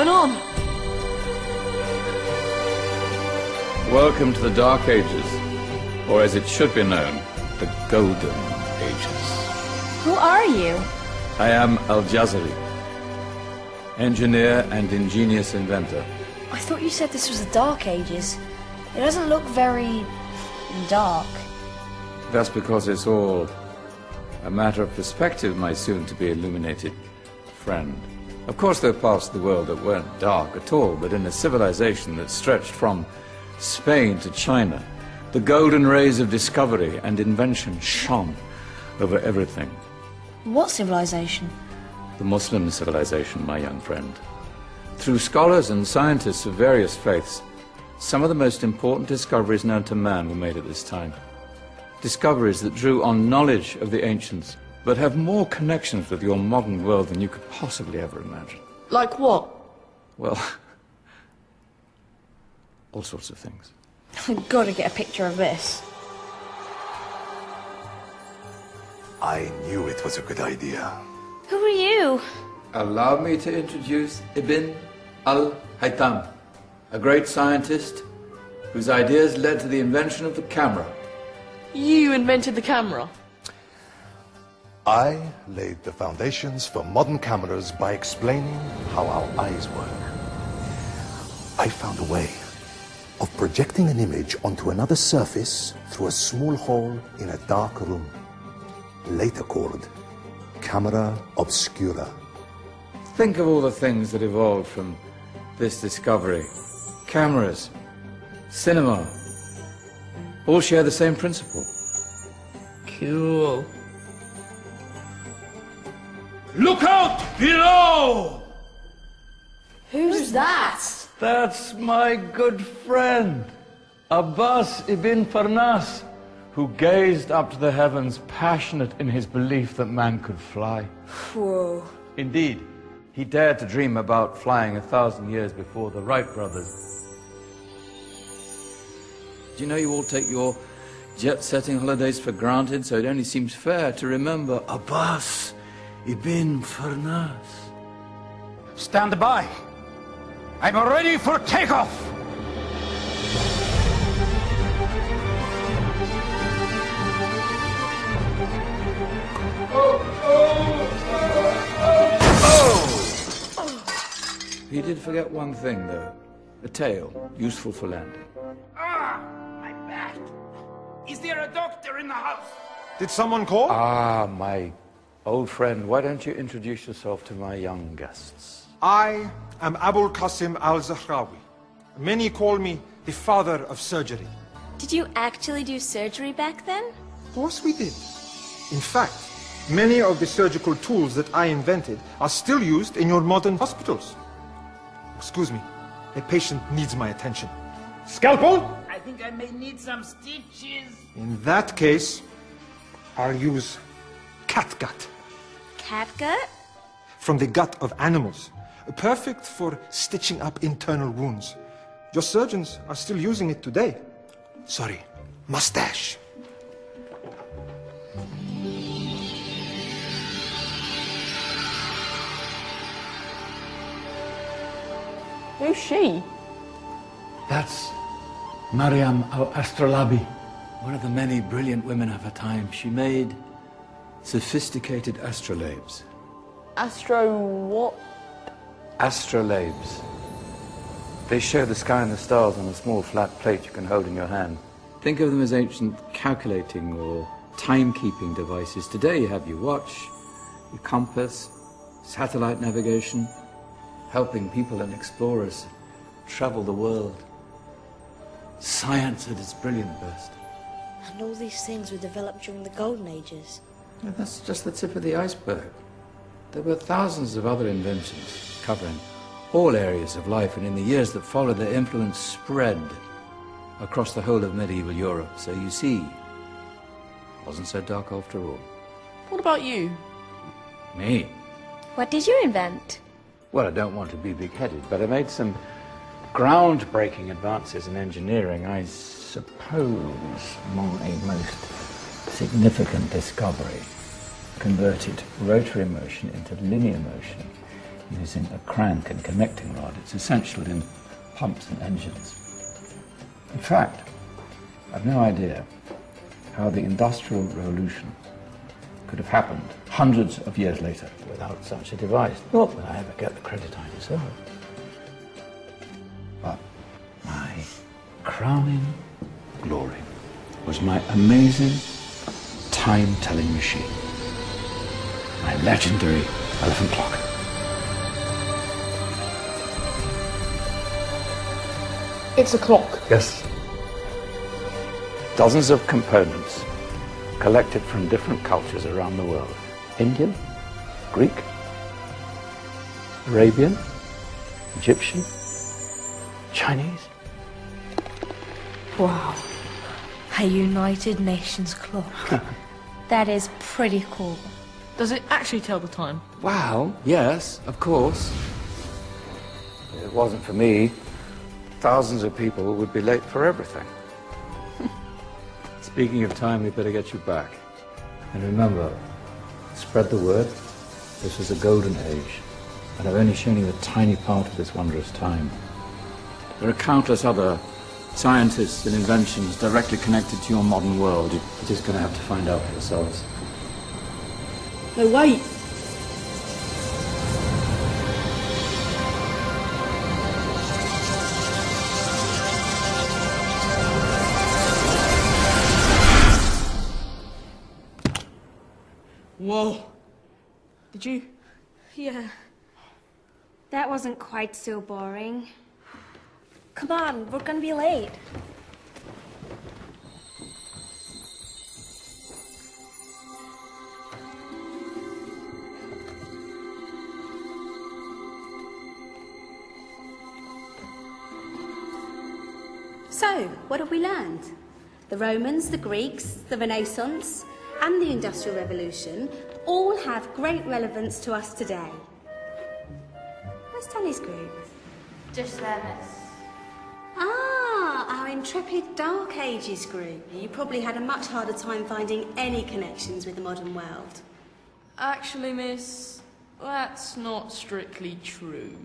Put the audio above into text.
going on? Welcome to the Dark Ages, or as it should be known, the Golden Ages. Who are you? I am Al-Jazari, engineer and ingenious inventor. I thought you said this was the Dark Ages. It doesn't look very dark. That's because it's all a matter of perspective, my soon-to-be illuminated friend. Of course, there are parts of the world that weren't dark at all, but in a civilization that stretched from Spain to China, the golden rays of discovery and invention shone over everything. What civilization? The Muslim civilization, my young friend. Through scholars and scientists of various faiths, some of the most important discoveries known to man were made at this time. Discoveries that drew on knowledge of the ancients, but have more connections with your modern world than you could possibly ever imagine. Like what? Well, all sorts of things. I've got to get a picture of this. I knew it was a good idea. Who are you? Allow me to introduce Ibn al-Haytham, a great scientist whose ideas led to the invention of the camera. You invented the camera? I laid the foundations for modern cameras by explaining how our eyes work. I found a way of projecting an image onto another surface through a small hole in a dark room, later called camera obscura. Think of all the things that evolved from this discovery. Cameras, cinema, all share the same principle. Cool. Look out below! Who's that? That's my good friend, Abbas ibn Farnas, who gazed up to the heavens, passionate in his belief that man could fly. Whoa. Indeed, he dared to dream about flying 1,000 years before the Wright brothers. Do you know you all take your jet-setting holidays for granted, so it only seems fair to remember Abbas ibn Farnas. Stand by. I'm ready for takeoff. He did forget one thing, though. A tail, useful for landing. Ah, my back. Is there a doctor in the house? Did someone call? Ah, my old friend, why don't you introduce yourself to my young guests? I am Abul Qasim al-Zahrawi. Many call me the father of surgery. Did you actually do surgery back then? Of course we did. In fact, many of the surgical tools that I invented are still used in your modern hospitals. Excuse me, a patient needs my attention. Scalpel? I think I may need some stitches. In that case, I'll use catgut. Catgut? From the gut of animals. Perfect for stitching up internal wounds. Your surgeons are still using it today. Sorry, mustache. Who's she? That's Maryam al-Astrolabi, one of the many brilliant women of her time. She made sophisticated astrolabes. Astro what? Astrolabes. They show the sky and the stars on a small flat plate you can hold in your hand. Think of them as ancient calculating or timekeeping devices. Today you have your watch, your compass, satellite navigation, helping people and explorers travel the world. Science at its brilliant best. And all these things were developed during the Golden Ages. Yeah, that's just the tip of the iceberg. There were thousands of other inventions covering all areas of life, and in the years that followed, their influence spread across the whole of medieval Europe. So you see, it wasn't so dark after all. What about you? Me? What did you invent? Well, I don't want to be big-headed, but I made some groundbreaking advances in engineering. I suppose my most significant discovery converted rotary motion into linear motion using a crank and connecting rod. It's essential in pumps and engines. In fact, I've no idea how the Industrial Revolution could have happened hundreds of years later without such a device. Not that I ever get the credit I deserve. But my crowning glory was my amazing time-telling machine, my legendary elephant clock. It's a clock. Yes. Dozens of components collected from different cultures around the world. Indian, Greek, Arabian, Egyptian, Chinese. Wow. A United Nations clock. That is pretty cool. Does it actually tell the time? Wow, yes, of course. If it wasn't for me, thousands of people would be late for everything. Speaking of time, we better get you back. And remember, spread the word. This was a golden age, and I've only shown you a tiny part of this wondrous time. There are countless other scientists and inventions directly connected to your modern world. You're just going to have to find out for yourselves. No, wait. Whoa. Did you? Yeah. That wasn't quite so boring. Come on, we're gonna be late. So, what have we learned? The Romans, the Greeks, the Renaissance, and the Industrial Revolution all have great relevance to us today. Where's Tally's group? Just there, miss. Ah, our intrepid Dark Ages group. You probably had a much harder time finding any connections with the modern world. Actually, miss, that's not strictly true.